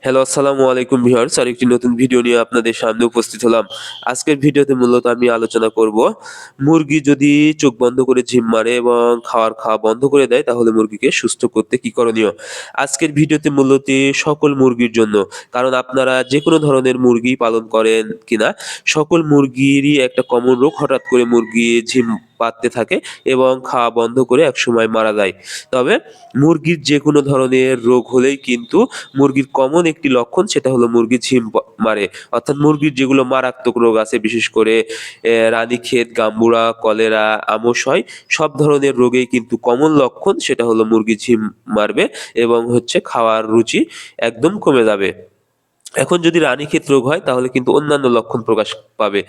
Hello, আসসালামু আলাইকুম viewers. আরেকটি নতুন ভিডিও নিয়ে আপনাদের সামনে উপস্থিত হলাম। আজকের ভিডিওতে মূলত আমি আলোচনা করব, মুরগি যদি চোখ বন্ধ করে ঝিম মারে এবং খাওয়া বন্ধ করে দেয়, তাহলে মুরগিকে সুস্থ করতে কি করণীয়? আজকের ভিডিওতে মূলত সকল মুরগির জন্য। কারণ আপনারা যেকোনো ধরনের মুরগি পালন করেন কিনা, সকল মুরগিরই একটা কমন রোগ, হঠাৎ করে মুরগি ঝিম পাড়তে থাকে এবং খাওয়া বন্ধ করে একসময় মারা যায়। তবে মুরগির যেকোনো ধরনের রোগ হলেই কিন্তু মুরগির কমন একটি লক্ষণ, সেটা হলো মুরগি ঝিম মারে। অর্থাৎ মুরগির যেগুলো মারাত্মক রোগ আছে, বিশেষ করে রানীক্ষেত, গাম্বুরা, কলেরা, আমশয়, সব ধরনের রোগেই কিন্তু কমন লক্ষণ সেটা হলো মুরগি ঝিম মারবে এবং খাওয়ার রুচি একদম কমে যাবে। এখন যদি রানীক্ষেত রোগ হয়, তাহলে কিন্তু অন্যান্য লক্ষণ প্রকাশ পাবে।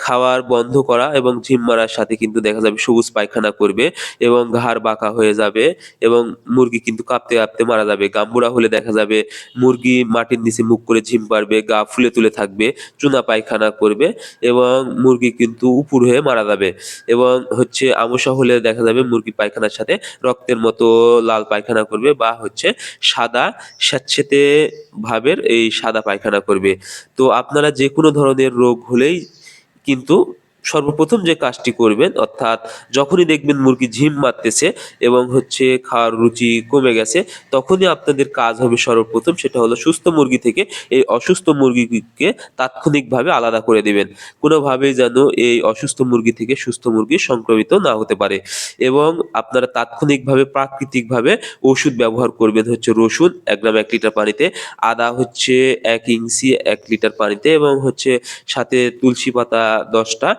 খাওয়ার বন্ধ করা এবং ঝিম মারার সাথে কিন্তু দেখা যাবে সবুজ পায়খানা করবে এবং ঘাড় বাঁকা হয়ে যাবে এবং মুরগি কিন্তু কাঁপতে মারা যাবে। গাম্বুরা হলে দেখা যাবে মুরগি মাটির নিচে মুখ করে ঝিম পাড়বে, গা ফুলে তুলে থাকবে, চুনা পায়খানা করবে এবং মুরগি কিন্তু উপুড় হয়ে মারা যাবে। এবং আমসা হলে দেখা যাবে মুরগি পায়খানার সাথে রক্তের মতো লাল পায়খানা করবে বা সাদা স্যাঁতসেঁতে ভাবের এই সাদা পায়খানা করবে। তো আপনারা যেকোনো ধরনের রোগ হলেই কিন্তু সর্বপ্রথম যে কাজটি করবেন, অর্থাৎ যখনই দেখবেন মুরগি ঝিম মারতেছে এবং খাওয়ার রুচি কমে গেছে, তখনই আপনাদের কাজ হবে সর্বপ্রথম, সেটা হলো সুস্থ মুরগি থেকে এই অসুস্থ মুরগিকে তাৎক্ষণিকভাবে আলাদা করে দিবেন। কোনোভাবেই যেন এই অসুস্থ মুরগি থেকে সুস্থ মুরগি সংক্রমিত না হতে পারে। এবং আপনারা তাৎক্ষণিকভাবে প্রাকৃতিকভাবে ওষুধ ব্যবহার করবেন, রসুন ১ গ্রাম ১ লিটার পানিতে, আদা ১ ইঞ্চি ১ লিটার পানিতে এবং সাথে তুলসী পাতা ১০ টা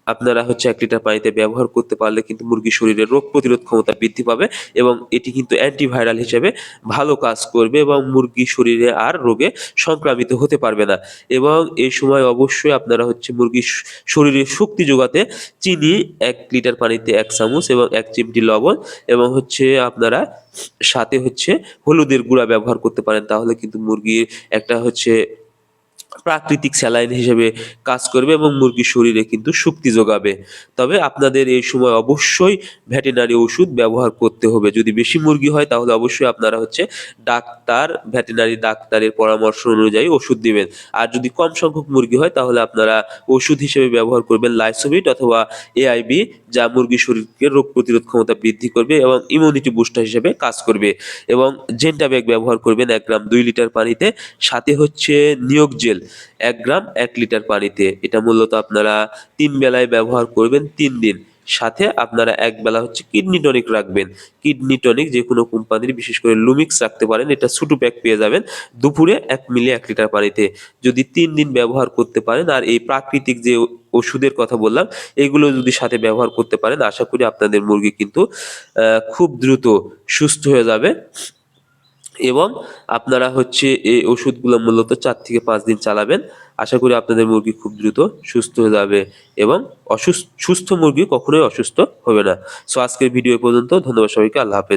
আপনারা ১ লিটার পানিতে ব্যবহার করতে পারলে কিন্তু মুরগির শরীরে রোগ প্রতিরোধ ক্ষমতা বৃদ্ধি পাবে এবং এটি কিন্তু অ্যান্টিভাইরাল হিসেবে ভালো কাজ করবে এবং মুরগির শরীরে আর রোগে সংক্রামিত হতে পারবে না। এবং এই সময় অবশ্যই আপনারা মুরগির শরীরে শক্তি যোগাতে চিনি ১ লিটার পানিতে ১ চামচ এবং ১ চিমটি লবণ এবং আপনারা সাথে হলুদের গুঁড়া ব্যবহার করতে পারেন। তাহলে কিন্তু মুরগির একটা প্রাকৃতিক স্যালাইন হিসেবে কাজ করবে এবং মুরগির শরীরে কিন্তু শক্তি যোগাবে। তবে আপনাদের এই সময় অবশ্যই ভেটেরিনারি ওষুধ ব্যবহার করতে হবে। যদি বেশি মুরগি হয়, তাহলে অবশ্যই আপনারা ভেটেরিনারি ডাক্তারের পরামর্শ অনুযায়ী ওষুধ দিবেন। আর যদি কম সংখ্যক মুরগি হয়, তাহলে আপনারা ওষুধ হিসেবে ব্যবহার করবেন লাইসোভিট অথবা এআইবি, যা মুরগির শরীরকে রোগ প্রতিরোধ ক্ষমতা বৃদ্ধি করবে এবং ইমিউনিটি বুস্টার হিসেবে কাজ করবে। এবং জেন্টাবেক ব্যবহার করবেন ১ গ্রাম ২ লিটার পানিতে, সাথে নিয়োগ জেল ১ গ্রাম ১ লিটার পানিতে। এটা মূলত আপনারা ৩ বেলায় ব্যবহার করবেন ৩ দিন। সাথে আপনারা ১ বেলা কিডনি টনিক রাখবেন। কিডনি টনিক যেকোনো কোম্পানির, বিশেষ করে লুমিক্স রাখতে পারেন। এটা ছোট প্যাক পেয়ে যাবেন। দুপুরে ১ মিলি ১ লিটার পানিতে। যদি ৩ দিন ব্যবহার করতে পারেন আর এই প্রাকৃতিক যে ওষুধের কথা বললাম, এগুলো যদি সাথে ব্যবহার করতে পারেন, আশা করি আপনাদের মুরগি কিন্তু খুব দ্রুত সুস্থ হয়ে যাবে। এবং আপনারা এই ওষুধগুলো মূলত ৪ থেকে ৫ দিন চালাবেন। আশা করি আপনাদের মুরগি খুব দ্রুত সুস্থ হয়ে যাবে এবং সুস্থ মুরগি কখনোই অসুস্থ হবে না। সো আজকের ভিডিও এ পর্যন্ত। ধন্যবাদ সবাইকে। আল্লাহ হাফেজ।